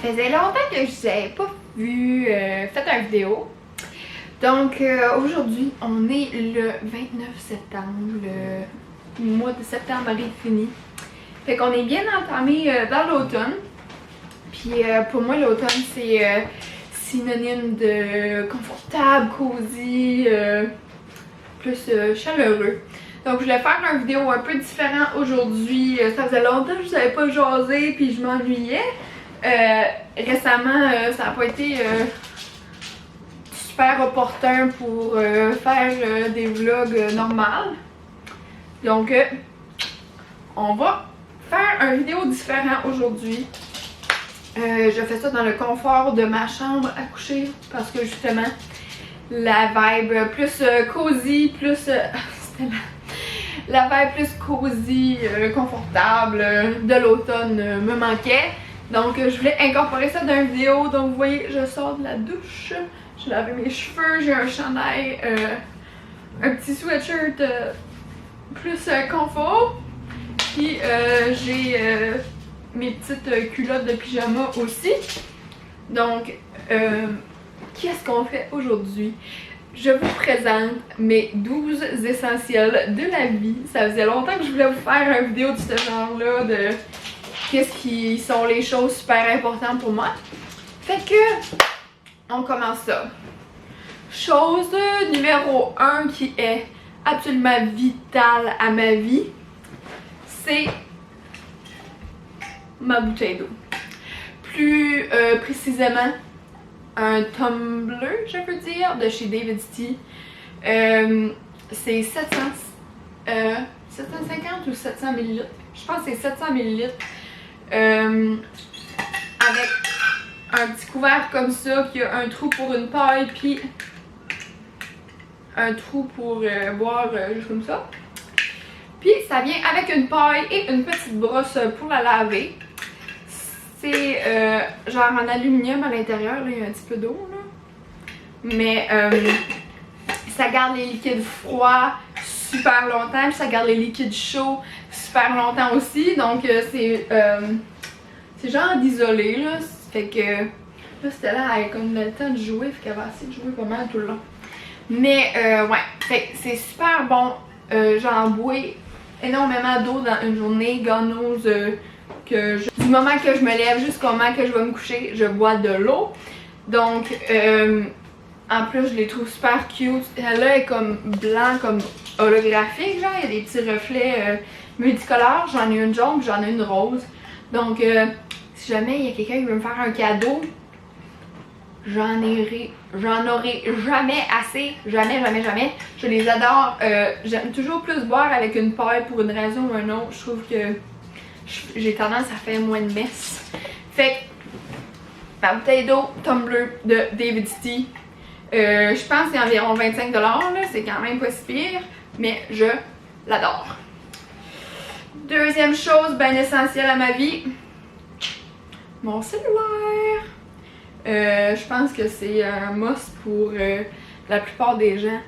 faisait longtemps que je n'avais pas fait une vidéo. Donc aujourd'hui, on est le 29 septembre, le mois de septembre est fini. Fait qu'on est bien entamé dans l'automne. Puis pour moi, l'automne, c'est synonyme de confortable, cosy, plus chaleureux. Donc je voulais faire une vidéo un peu différente aujourd'hui. Ça faisait longtemps que je savais pas jaser puis je m'ennuyais. Récemment, ça n'a pas été super opportun pour faire des vlogs normaux. Donc on va faire une vidéo différente aujourd'hui. Je fais ça dans le confort de ma chambre à coucher parce que justement la vibe plus cosy, plus la vibe plus cosy, confortable de l'automne me manquait. Donc je voulais incorporer ça dans une vidéo. Donc vous voyez, je sors de la douche, j'ai lavé mes cheveux, j'ai un chandail, un petit sweatshirt plus confort. Puis j'ai mes petites culottes de pyjama aussi. Donc qu'est-ce qu'on fait aujourd'hui? Je vous présente mes 12 essentiels de la vie. Ça faisait longtemps que je voulais vous faire une vidéo de ce genre-là, de qu'est-ce qui sont les choses super importantes pour moi. Fait que, on commence ça. Chose numéro 1 qui est absolument vitale à ma vie, c'est ma bouteille d'eau. Plus précisément, un tumbler, je peux dire, de chez David's Tea. C'est 750 ou 700 ml. Je pense que c'est 700 ml. Avec un petit couvert comme ça, qui a un trou pour une paille, puis un trou pour boire juste comme ça. Puis ça vient avec une paille et une petite brosse pour la laver. C'est genre en aluminium à l'intérieur, il y a un petit peu d'eau là. Mais ça garde les liquides froids super longtemps, puis ça garde les liquides chauds super longtemps aussi. Donc c'est genre d'isolé là. Fait que là c'était là, elle a comme le temps de jouer, fait qu'elle va essayer de jouer pas mal tout le long. Mais ouais, fait c'est super bon. J'en bois énormément d'eau dans une journée. God knows que du moment que je me lève jusqu'au moment que je vais me coucher, je bois de l'eau. Donc en plus je les trouve super cute. Celle-là est comme blanc, comme holographique, genre il y a des petits reflets multicolores. J'en ai une jaune, j'en ai une rose. Donc si jamais il y a quelqu'un qui veut me faire un cadeau, j'en aurai jamais assez. Jamais. Je les adore. J'aime toujours plus boire avec une paille pour une raison ou une autre. Je trouve que j'ai tendance à faire moins de mess. Fait que ma bouteille d'eau tumbler de David's Tea. Je pense que c'est environ 25$, là. C'est quand même pas si pire. Mais je l'adore. Deuxième chose bien essentielle à ma vie. Mon cellulaire. Je pense que c'est un must pour la plupart des gens.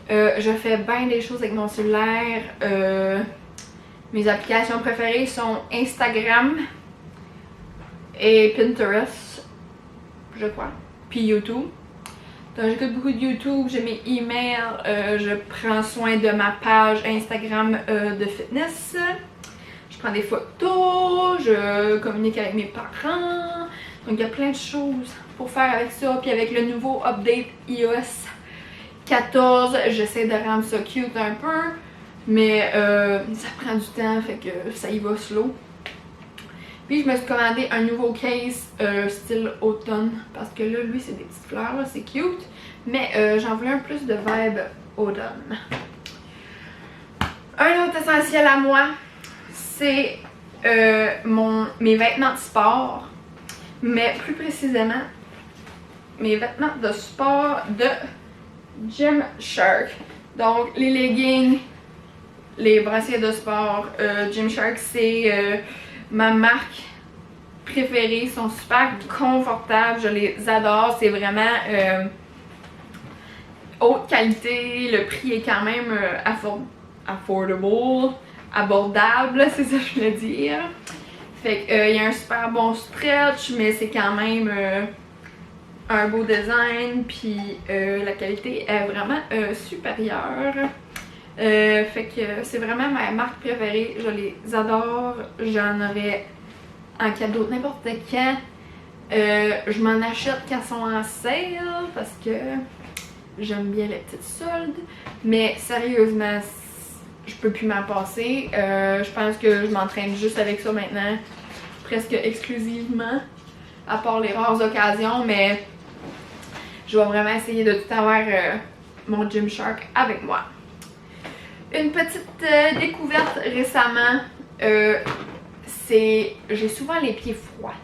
Je fais bien des choses avec mon cellulaire. Mes applications préférées sont Instagram et Pinterest, je crois. Puis YouTube. Donc j'écoute beaucoup de YouTube, j'ai mes emails, je prends soin de ma page Instagram de fitness. Je prends des photos, je communique avec mes parents. Donc il y a plein de choses pour faire avec ça. Puis avec le nouveau update iOS 14, j'essaie de rendre ça cute un peu. Mais ça prend du temps, fait que ça y va slow. Puis je me suis commandé un nouveau case style automne. Parce que là, lui, c'est des petites fleurs, là, c'est cute. Mais j'en voulais un plus de vibe automne. Un autre essentiel à moi, c'est mes vêtements de sport. Mais plus précisément, mes vêtements de sport de Gymshark. Donc les leggings, les brassiers de sport, Gymshark, c'est ma marque préférée. Ils sont super confortables, je les adore. C'est vraiment haute qualité. Le prix est quand même affordable, abordable, c'est ça que je voulais dire. Fait que il y a un super bon stretch, mais c'est quand même un beau design, puis la qualité est vraiment supérieure. Fait que c'est vraiment ma marque préférée, je les adore, j'en aurais en cadeau n'importe quand. Je m'en achète quand elles sont en sale parce que j'aime bien les petites soldes, mais sérieusement, je peux plus m'en passer. Je pense que je m'entraîne juste avec ça maintenant, presque exclusivement, à part les rares occasions, mais je vais vraiment essayer de tout avoir mon Gymshark avec moi. Une petite découverte récemment, j'ai souvent les pieds froids.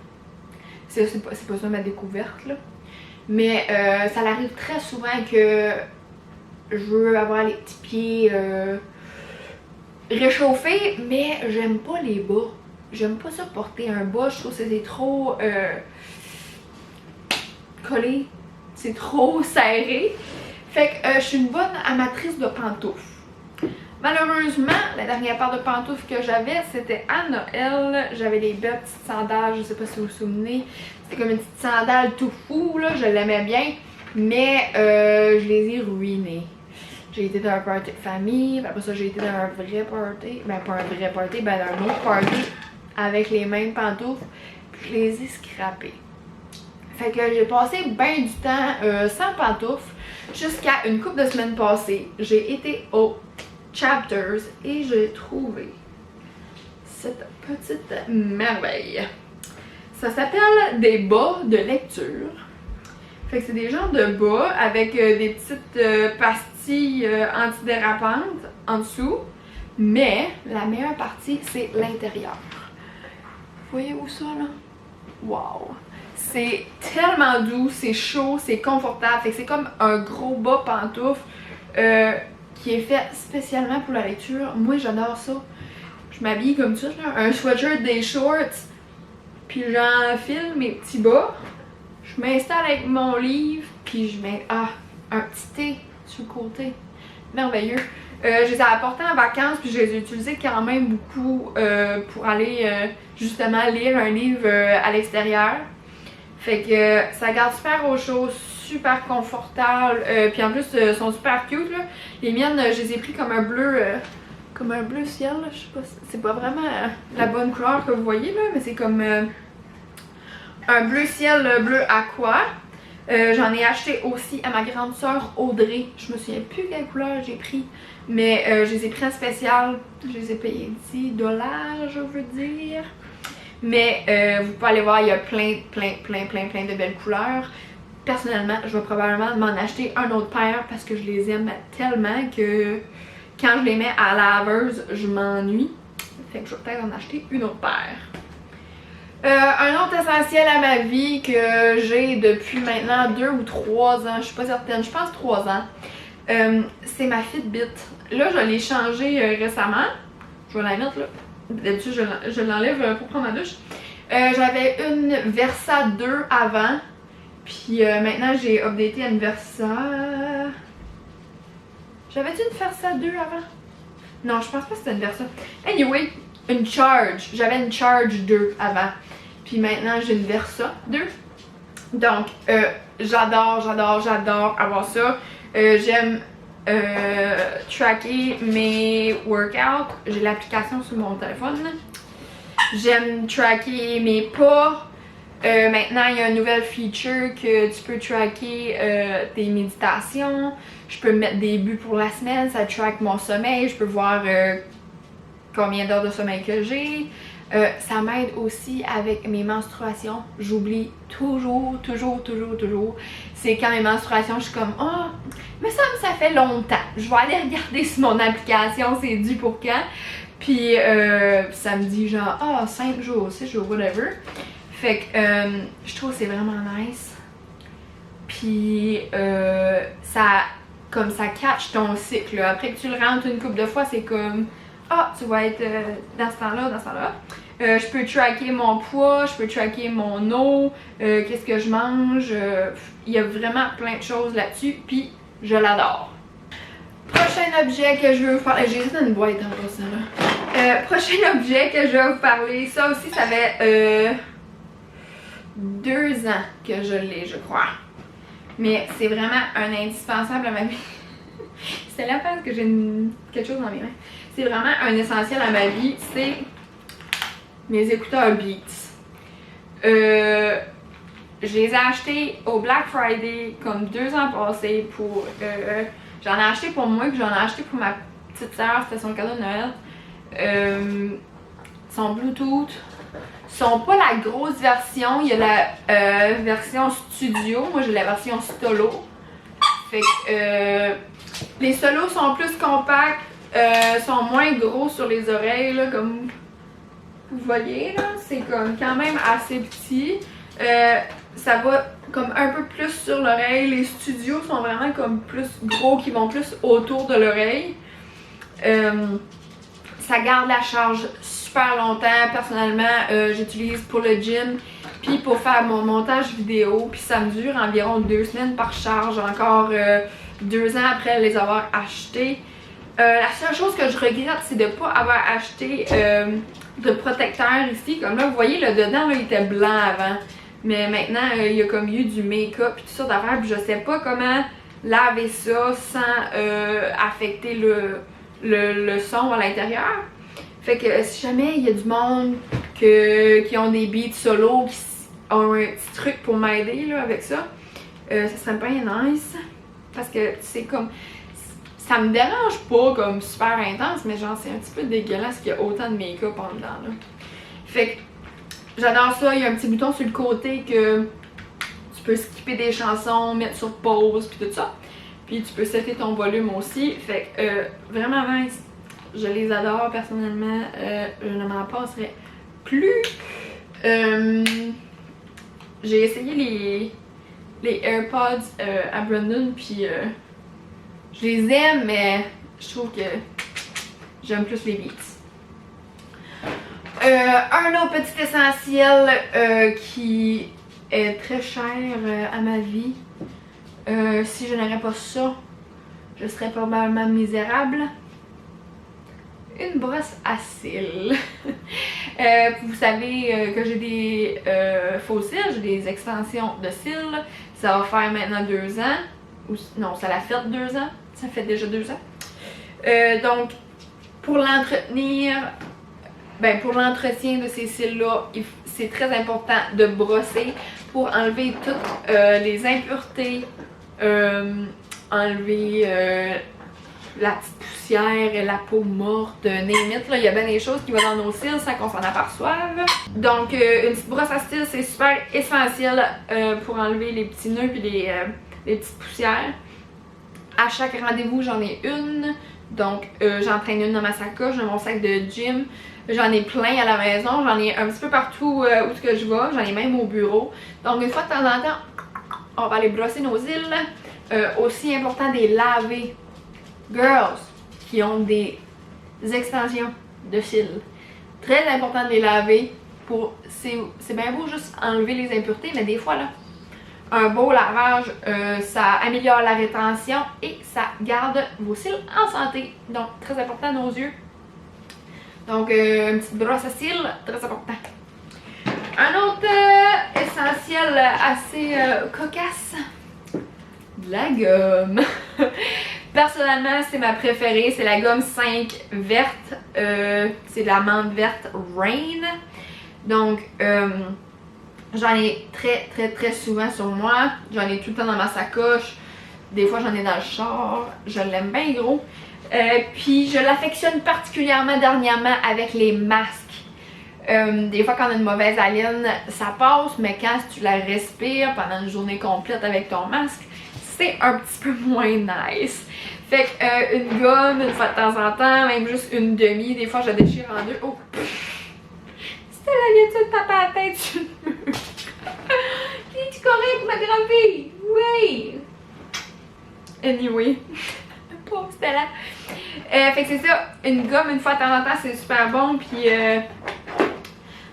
C'est pas ça ma découverte là. Mais ça arrive très souvent que je veux avoir les petits pieds réchauffés, mais j'aime pas les bas. J'aime pas ça porter un bas, je trouve que c'est trop collé, c'est trop serré. Fait que je suis une bonne amatrice de pantoufles. Malheureusement, la dernière paire de pantoufles que j'avais, c'était à Noël. J'avais des belles petites sandales, je sais pas si vous vous souvenez. C'était comme une petite sandale tout fou, là, je l'aimais bien, mais je les ai ruinées. J'ai été dans un party de famille, après ça j'ai été dans un vrai party, ben pas un vrai party, ben dans un autre party avec les mêmes pantoufles, puis je les ai scrappées. Fait que j'ai passé bien du temps sans pantoufles jusqu'à une couple de semaines passées. J'ai été au Chapters et j'ai trouvé cette petite merveille. Ça s'appelle des bas de lecture. Fait que c'est des genres de bas avec des petites pastilles antidérapantes en dessous. Mais la meilleure partie, c'est l'intérieur. Vous voyez où ça là? Wow! C'est tellement doux, c'est chaud, c'est confortable. Fait que c'est comme un gros bas pantoufle qui est fait spécialement pour la lecture. Moi, j'adore ça. Je m'habille comme ça, là, un sweatshirt, des shorts, puis j'enfile mes petits bas. Je m'installe avec mon livre, puis je mets un petit thé sur le côté. Merveilleux. Je les ai apportés en vacances, puis je les ai utilisés quand même beaucoup pour aller justement lire un livre à l'extérieur. Fait que ça garde super au chaud, super confortable, puis en plus ils sont super cute là. Les miennes, je les ai pris comme un bleu ciel, là. Je sais pas, c'est pas vraiment la bonne couleur que vous voyez là, mais c'est comme un bleu ciel, bleu aqua. J'en ai acheté aussi à ma grande soeur Audrey. Je me souviens plus quelle couleur j'ai pris, mais je les ai pris en spécial. Je les ai payés 10 $, je veux dire. Mais vous pouvez aller voir, il y a plein de belles couleurs. Personnellement, je vais probablement m'en acheter un autre paire parce que je les aime tellement que quand je les mets à la laveuse, je m'ennuie. Fait que je vais peut-être en acheter une autre paire. Un autre essentiel à ma vie que j'ai depuis maintenant 2 ou 3 ans, je suis pas certaine, je pense 3 ans, c'est ma Fitbit. Là, je l'ai changée récemment. Je vais la mettre là. D'habitude, je l'enlève pour prendre ma douche. J'avais une Versa 2 avant. Puis maintenant, j'ai updaté à une Versa... J'avais-tu une Versa 2 avant? Non, je pense pas que c'était une Versa. Anyway, une Charge. J'avais une Charge 2 avant. Puis maintenant, j'ai une Versa 2. Donc, j'adore avoir ça. J'aime tracker mes workouts. J'ai l'application sur mon téléphone. J'aime tracker mes pas. Maintenant, il y a un nouvel feature que tu peux tracker tes méditations. Je peux mettre des buts pour la semaine. Ça track mon sommeil. Je peux voir combien d'heures de sommeil que j'ai. Ça m'aide aussi avec mes menstruations. J'oublie toujours. C'est quand mes menstruations, je suis comme oh, mais ça fait longtemps. Je vais aller regarder sur mon application, c'est dû pour quand. Puis ça me dit genre 5 jours, 6 jours, whatever. Fait que je trouve que c'est vraiment nice. Puis ça catch ton cycle. Après que tu le rentres une couple de fois, c'est comme tu vas être dans ce temps-là. Je peux tracker mon poids, je peux tracker mon eau, qu'est-ce que je mange. Il y a vraiment plein de choses là-dessus, puis je l'adore. Prochain objet que je veux vous parler, j'ai juste une boîte en passant là. Prochain objet que je vais vous parler, ça aussi, ça fait 2 ans que je l'ai, je crois. Mais c'est vraiment un indispensable à ma vie. C'est la phase que j'ai quelque chose dans mes mains. C'est vraiment un essentiel à ma vie, c'est mes écouteurs Beats. Je les ai achetés au Black Friday comme 2 ans passés pour... j'en ai acheté pour moi, puis j'en ai acheté pour ma petite sœur, c'était son cadeau de Noël. Son Bluetooth. Sont pas la grosse version, il y a la version studio, moi j'ai la version solo. Fait que les solos sont plus compacts, sont moins gros sur les oreilles, là, comme vous voyez, là, c'est comme quand même assez petit. Ça va comme un peu plus sur l'oreille. Les studios sont vraiment comme plus gros, qui vont plus autour de l'oreille. Ça garde la charge super longtemps. Personnellement, j'utilise pour le gym, puis pour faire mon montage vidéo, puis ça me dure environ 2 semaines par charge, encore 2 ans après les avoir achetés. La seule chose que je regrette, c'est de ne pas avoir acheté de protecteur ici. Comme là, vous voyez, le dedans, là, il était blanc avant. Mais maintenant, il y a comme eu du make-up et tout ça d'affaires. Puis je sais pas comment laver ça sans affecter le son à l'intérieur. Fait que si jamais il y a du monde qui ont des beats solo, qui ont un petit truc pour m'aider avec ça, ça serait bien nice. Parce que c'est comme... Ça me dérange pas comme super intense, mais genre c'est un petit peu dégueulasse qu'il y a autant de make-up en dedans là. Fait que j'adore ça, il y a un petit bouton sur le côté que tu peux skipper des chansons, mettre sur pause puis tout ça. Puis tu peux setter ton volume aussi. Fait que vraiment nice. Je les adore personnellement. Je ne m'en passerai plus. J'ai essayé les AirPods à Brandon puis je les aime, mais je trouve que j'aime plus les Beats. Un autre petit essentiel qui est très cher à ma vie. Si je n'aurais pas ça, je serais probablement misérable. Une brosse à cils. Vous savez que j'ai des faux cils, j'ai des extensions de cils. Ça va faire maintenant 2 ans. Non, ça l'a fait 2 ans. Ça fait déjà 2 ans. Donc, pour l'entretenir, pour l'entretien de ces cils-là, c'est très important de brosser pour enlever toutes les impuretés, enlever la petite poussière et la peau morte, némite. Il y a bien des choses qui vont dans nos cils sans qu'on s'en aperçoive. Donc, une petite brosse à cils, c'est super essentiel pour enlever les petits nœuds et les petites poussières. À chaque rendez-vous, j'en ai une. Donc, j'en traîne une dans ma sacoche, dans mon sac de gym. J'en ai plein à la maison. J'en ai un petit peu partout où que je vais. J'en ai même au bureau. Donc, une fois de temps en temps, on va aller brosser nos cils. Aussi important, des laver. Girls qui ont des extensions de cils. Très important de les laver. C'est bien beau juste enlever les impuretés, mais des fois, là, un beau lavage, ça améliore la rétention et ça garde vos cils en santé. Donc, très important à nos yeux. Donc, une petite brosse à cils, très important. Un autre essentiel assez cocasse, de la gomme. Personnellement, c'est ma préférée, c'est la gomme 5 verte. C'est de la menthe verte Rain. Donc, j'en ai très souvent sur moi. J'en ai tout le temps dans ma sacoche. Des fois, j'en ai dans le char. Je l'aime bien gros. Puis, je l'affectionne particulièrement dernièrement avec les masques. Des fois, quand on a une mauvaise haleine, ça passe. Mais quand tu la respires pendant une journée complète avec ton masque, c'est un petit peu moins nice. Fait que une gomme, une fois de temps en temps, même juste une demi. Des fois, je la déchire en deux. Oh! C'était la viette de taper à la tête sur le mur. Es-tu correct, ma grand-fille? Oui! Anyway. Pauvre Stella. Fait que c'est ça. Une gomme, une fois de temps en temps, c'est super bon. Puis,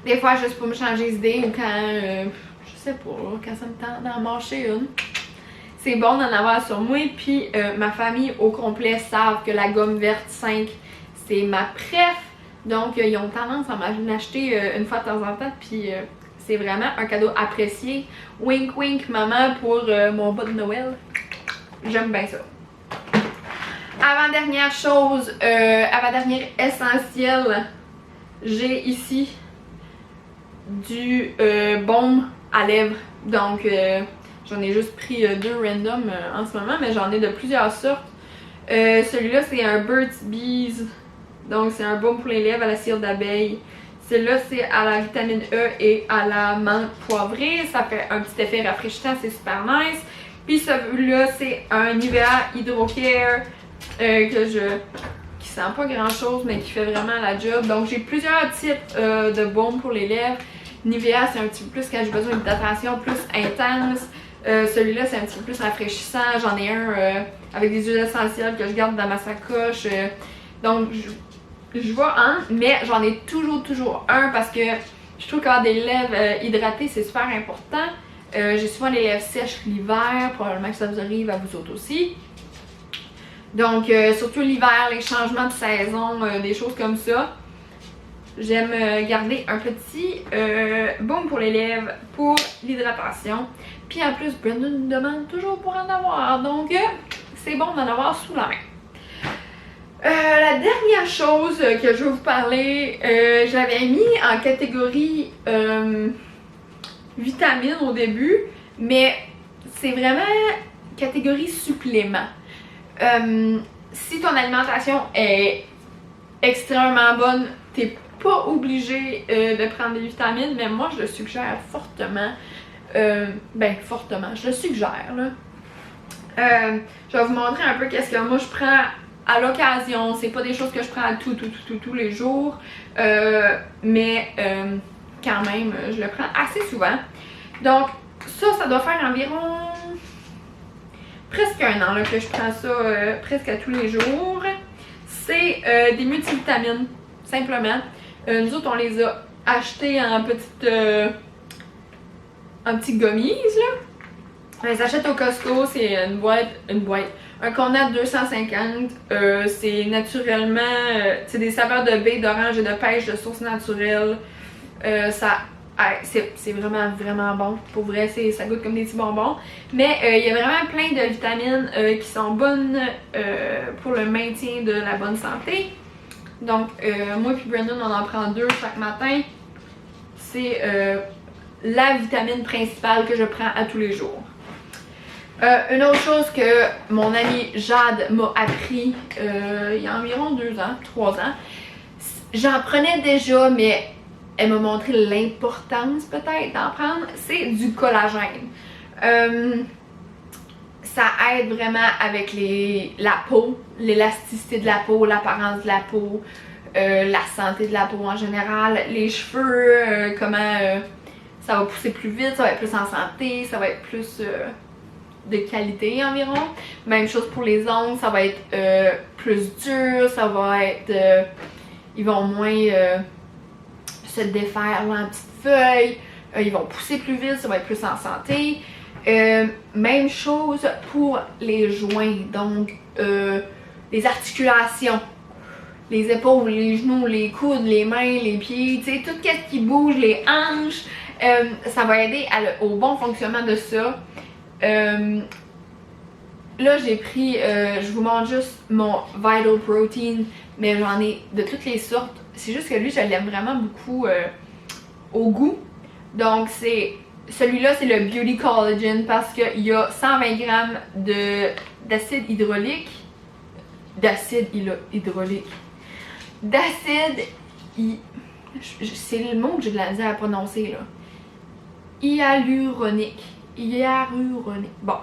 des fois, juste pour me changer d'idée ou quand, je sais pas, quand ça me tente d'en mâcher une. C'est bon d'en avoir sur moi. Puis, ma famille au complet savent que la gomme verte 5, c'est ma préf. Donc, ils ont tendance à m'en acheter une fois de temps en temps, puis c'est vraiment un cadeau apprécié. Wink wink maman pour mon bas de Noël. J'aime bien ça. Avant-dernière chose, avant-dernière essentiel, j'ai ici du baume à lèvres. Donc, j'en ai juste pris deux random en ce moment, mais j'en ai de plusieurs sortes. Celui-là, c'est un Burt's Bees. Donc, c'est un baume pour les lèvres à la cire d'abeille. Celui-là, c'est à la vitamine E et à la menthe poivrée. Ça fait un petit effet rafraîchissant, c'est super nice. Puis celui-là, c'est un Nivea Hydro Care qui sent pas grand-chose, mais qui fait vraiment la job. Donc, j'ai plusieurs types de baumes pour les lèvres. Nivea, c'est un petit peu plus quand j'ai besoin d'hydratation plus intense. Celui-là, c'est un petit peu plus rafraîchissant. J'en ai un avec des huiles essentielles que je garde dans ma sacoche. Donc, je vois un, mais j'en ai toujours un parce que je trouve qu'avoir des lèvres hydratées, c'est super important. J'ai souvent les lèvres sèches l'hiver, probablement que ça vous arrive à vous autres aussi. Donc, surtout l'hiver, les changements de saison, des choses comme ça. J'aime garder un petit baume pour les lèvres pour l'hydratation. Puis en plus, Brandon me demande toujours pour en avoir. Donc, c'est bon d'en avoir sous la main. La dernière chose que je vais vous parler, je l'avais mis en catégorie vitamines au début, mais c'est vraiment catégorie supplément. Si ton alimentation est extrêmement bonne, t'es pas obligé de prendre des vitamines, mais moi je le suggère fortement. Fortement, je le suggère là. Je vais vous montrer un peu qu'est-ce que moi je prends à l'occasion. C'est pas des choses que je prends tous les jours, mais quand même, je le prends assez souvent. Donc ça doit faire environ presque un an là, que je prends ça presque à tous les jours. C'est des multivitamines, simplement. Nous autres, on les a achetés en petits gummies, là. On les achète au Costco, c'est une boîte, un contenant de 250. C'est naturellement, c'est des saveurs de baie, d'orange et de pêche de source naturelle. C'est vraiment bon. Pour vrai, ça goûte comme des petits bonbons. Mais il y a vraiment plein de vitamines qui sont bonnes pour le maintien de la bonne santé. Donc, moi et Brandon, on en prend 2 chaque matin. C'est la vitamine principale que je prends à tous les jours. Une autre chose que mon amie Jade m'a appris il y a environ 3 ans. J'en prenais déjà, mais elle m'a montré l'importance peut-être d'en prendre. C'est du collagène. Ça aide vraiment avec la peau, l'élasticité de la peau, l'apparence de la peau, la santé de la peau en général, les cheveux, comment ça va pousser plus vite, ça va être plus en santé, ça va être plus de qualité environ. Même chose pour les ongles, ça va être plus dur, ça va être... ils vont moins se défaire là, en petites feuilles, ils vont pousser plus vite, ça va être plus en santé. Même chose pour les joints, donc les articulations, les épaules, les genoux, les coudes, les mains, les pieds, tu sais, tout ce qui bouge, les hanches, ça va aider au bon fonctionnement de ça. Là j'ai pris, je vous montre juste mon Vital Protein, mais j'en ai de toutes les sortes. C'est juste que lui je l'aime vraiment beaucoup au goût. Donc celui-là c'est le Beauty Collagen parce qu'il y a 120 grammes d'acide hydraulique. C'est le mot que j'ai de la misère à prononcer là. Hyaluronique. Bon,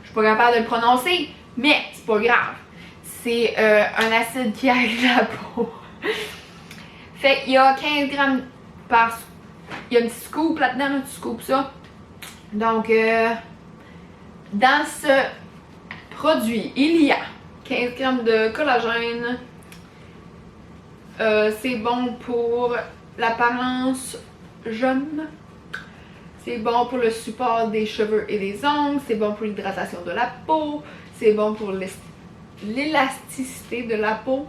je suis pas capable de le prononcer, mais c'est pas grave. C'est un acide qui aide la peau. Fait qu'il y a 15 grammes par... Il y a un petit scoop là-dedans, là, tu scoopes ça. Donc, dans ce produit, il y a 15 grammes de collagène. C'est bon pour l'apparence jeune. C'est bon pour le support des cheveux et des ongles. C'est bon pour l'hydratation de la peau. C'est bon pour l'élasticité de la peau.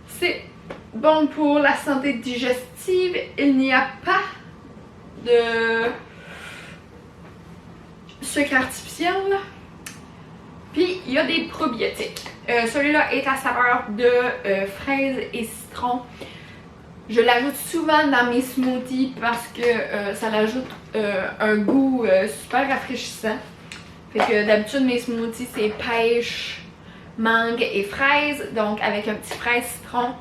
C'est bon pour la santé digestive. Il n'y a pas de sucre artificiel. Puis il y a des probiotiques. Celui-là est à saveur de fraise et citron. Je l'ajoute souvent dans mes smoothies parce que ça l'ajoute un goût super rafraîchissant. Fait que d'habitude mes smoothies c'est pêche, mangue et fraise. Donc avec un petit fraise citron,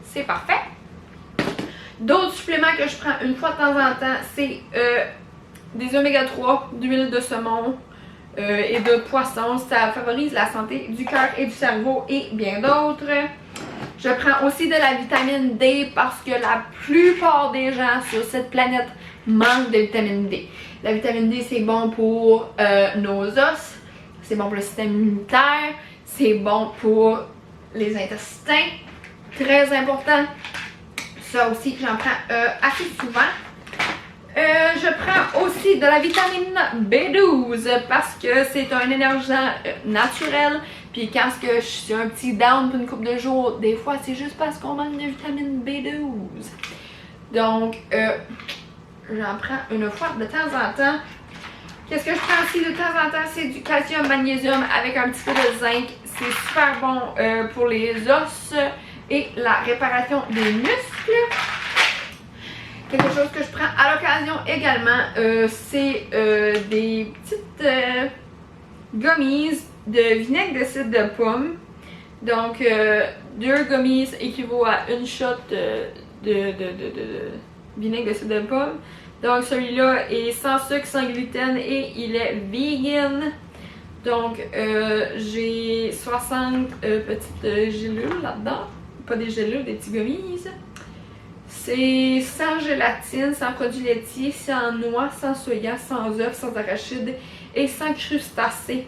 c'est parfait. D'autres suppléments que je prends une fois de temps en temps, c'est des oméga 3, d'huile de saumon et de poisson. Ça favorise la santé du cœur et du cerveau et bien d'autres. Je prends aussi de la vitamine D parce que la plupart des gens sur cette planète manquent de vitamine D. La vitamine D, c'est bon pour nos os, c'est bon pour le système immunitaire, c'est bon pour les intestins, très important. Ça aussi, j'en prends assez souvent. Je prends aussi de la vitamine B12 parce que c'est un énergisant naturel. Puis quand je suis sur un petit down pour une couple de jours, des fois c'est juste parce qu'on manque de vitamine B12. Donc, j'en prends une fois de temps en temps. Qu'est-ce que je prends aussi de temps en temps? C'est du calcium, magnésium avec un petit peu de zinc. C'est super bon pour les os et la réparation des muscles. Quelque chose que je prends à l'occasion également, c'est des petites gummies de vinaigre de cidre de pomme. Donc, 2 gummies équivaut à une shot de vinaigre de cidre de pomme. Donc, celui-là est sans sucre, sans gluten et il est vegan. Donc, j'ai 60 petites gélules là-dedans. Pas des gélules, des petits gummies. C'est sans gélatine, sans produits laitiers, sans noix, sans soya, sans œufs, sans arachides et sans crustacés.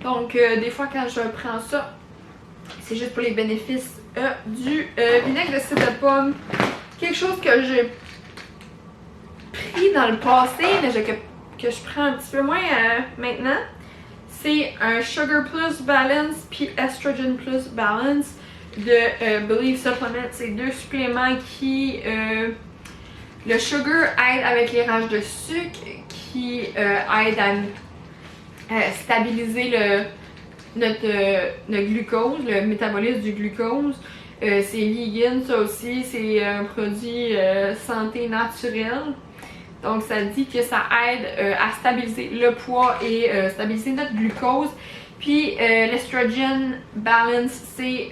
Donc, des fois, quand je prends ça, c'est juste pour les bénéfices du vinaigre de cidre de pomme. Quelque chose que j'ai pris dans le passé, mais que je prends un petit peu moins maintenant, c'est un Sugar Plus Balance puis Estrogen Plus Balance de Believe Supplement. C'est 2 suppléments qui... le sugar aide avec les rages de sucre, qui aide à stabiliser notre glucose, le métabolisme du glucose. C'est vegan, ça aussi, c'est un produit santé naturelle. Donc ça dit que ça aide à stabiliser le poids et stabiliser notre glucose. Puis l'estrogen balance, c'est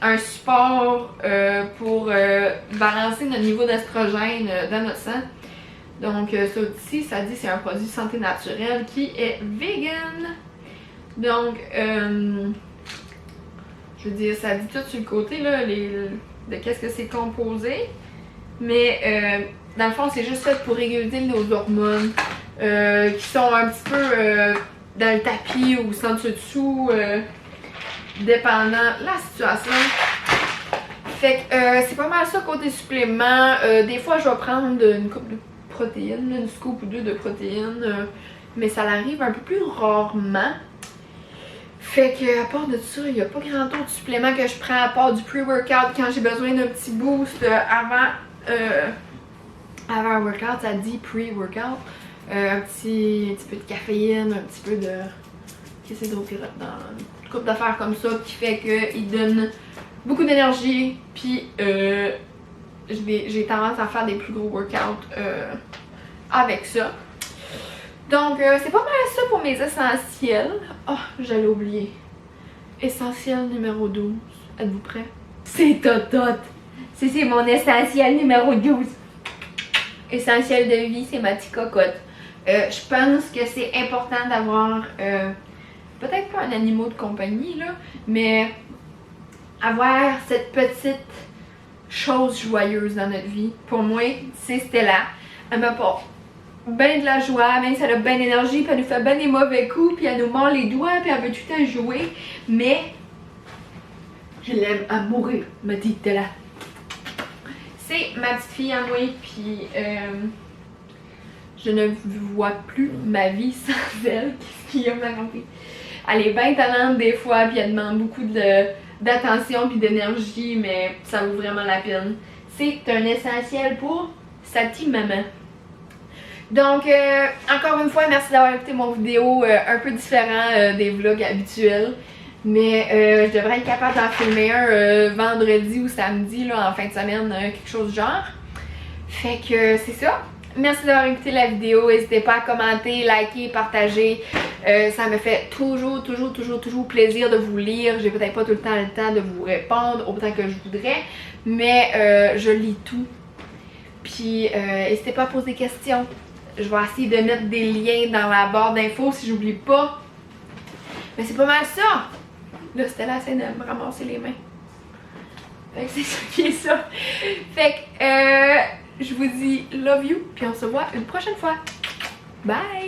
un support pour balancer notre niveau d'estrogène dans notre sang. Donc ça aussi, ça dit que c'est un produit santé naturelle qui est vegan. Donc, je veux dire, ça dit tout sur le côté là, de qu'est-ce que c'est composé. Mais dans le fond, c'est juste fait pour réguler nos hormones qui sont un petit peu dans le tapis ou sans dessous, dépendant la situation. Fait que c'est pas mal ça côté supplément. Des fois, je vais prendre une coupe de protéines, une scoop ou 2 de protéines, mais ça arrive un peu plus rarement. Fait que à part de ça, il n'y a pas grand autre supplément que je prends à part du pre-workout quand j'ai besoin d'un petit boost avant un workout, ça dit pre-workout. Un petit peu de caféine, un petit peu de... Qu'est-ce que c'est d'autre dans une coupe d'affaires comme ça qui fait qu'il donne beaucoup d'énergie. Puis j'ai tendance à faire des plus gros workouts avec ça. Donc c'est pas mal ça pour mes essentiels. Oh, j'allais oublier. Essentiel numéro 12. Êtes-vous prêts? C'est Totote. C'est mon essentiel numéro 12. Essentiel de vie, c'est ma petite cocotte. Je pense que c'est important d'avoir peut-être pas un animal de compagnie là, mais avoir cette petite chose joyeuse dans notre vie. Pour moi, c'est Stella. Elle m'apporte ben de la joie, même si elle a ben d'énergie, puis elle nous fait ben des mauvais coups, puis elle nous mord les doigts, puis elle veut tout le temps jouer. Mais je l'aime à mourir, me dit Stella. C'est ma petite fille à moi, puis je ne vois plus ma vie sans elle. Qu'est-ce qu'il y a, ma compris? Elle est bien talente des fois, puis elle demande beaucoup d'attention puis d'énergie, mais ça vaut vraiment la peine. C'est un essentiel pour sa petite maman. Donc, encore une fois, merci d'avoir écouté mon vidéo un peu différent des vlogs habituels. Mais je devrais être capable d'en filmer un vendredi ou samedi, là, en fin de semaine, quelque chose du genre. Fait que c'est ça. Merci d'avoir écouté la vidéo. N'hésitez pas à commenter, liker, partager. Ça me fait toujours plaisir de vous lire. J'ai peut-être pas tout le temps de vous répondre autant que je voudrais, mais je lis tout. Puis n'hésitez pas à poser des questions. Je vais essayer de mettre des liens dans la barre d'infos si j'oublie pas. Mais c'est pas mal ça. Là, c'était la scène de me ramasser les mains. Fait que c'est ça qui est ça. Fait que je vous dis love you, puis on se voit une prochaine fois. Bye!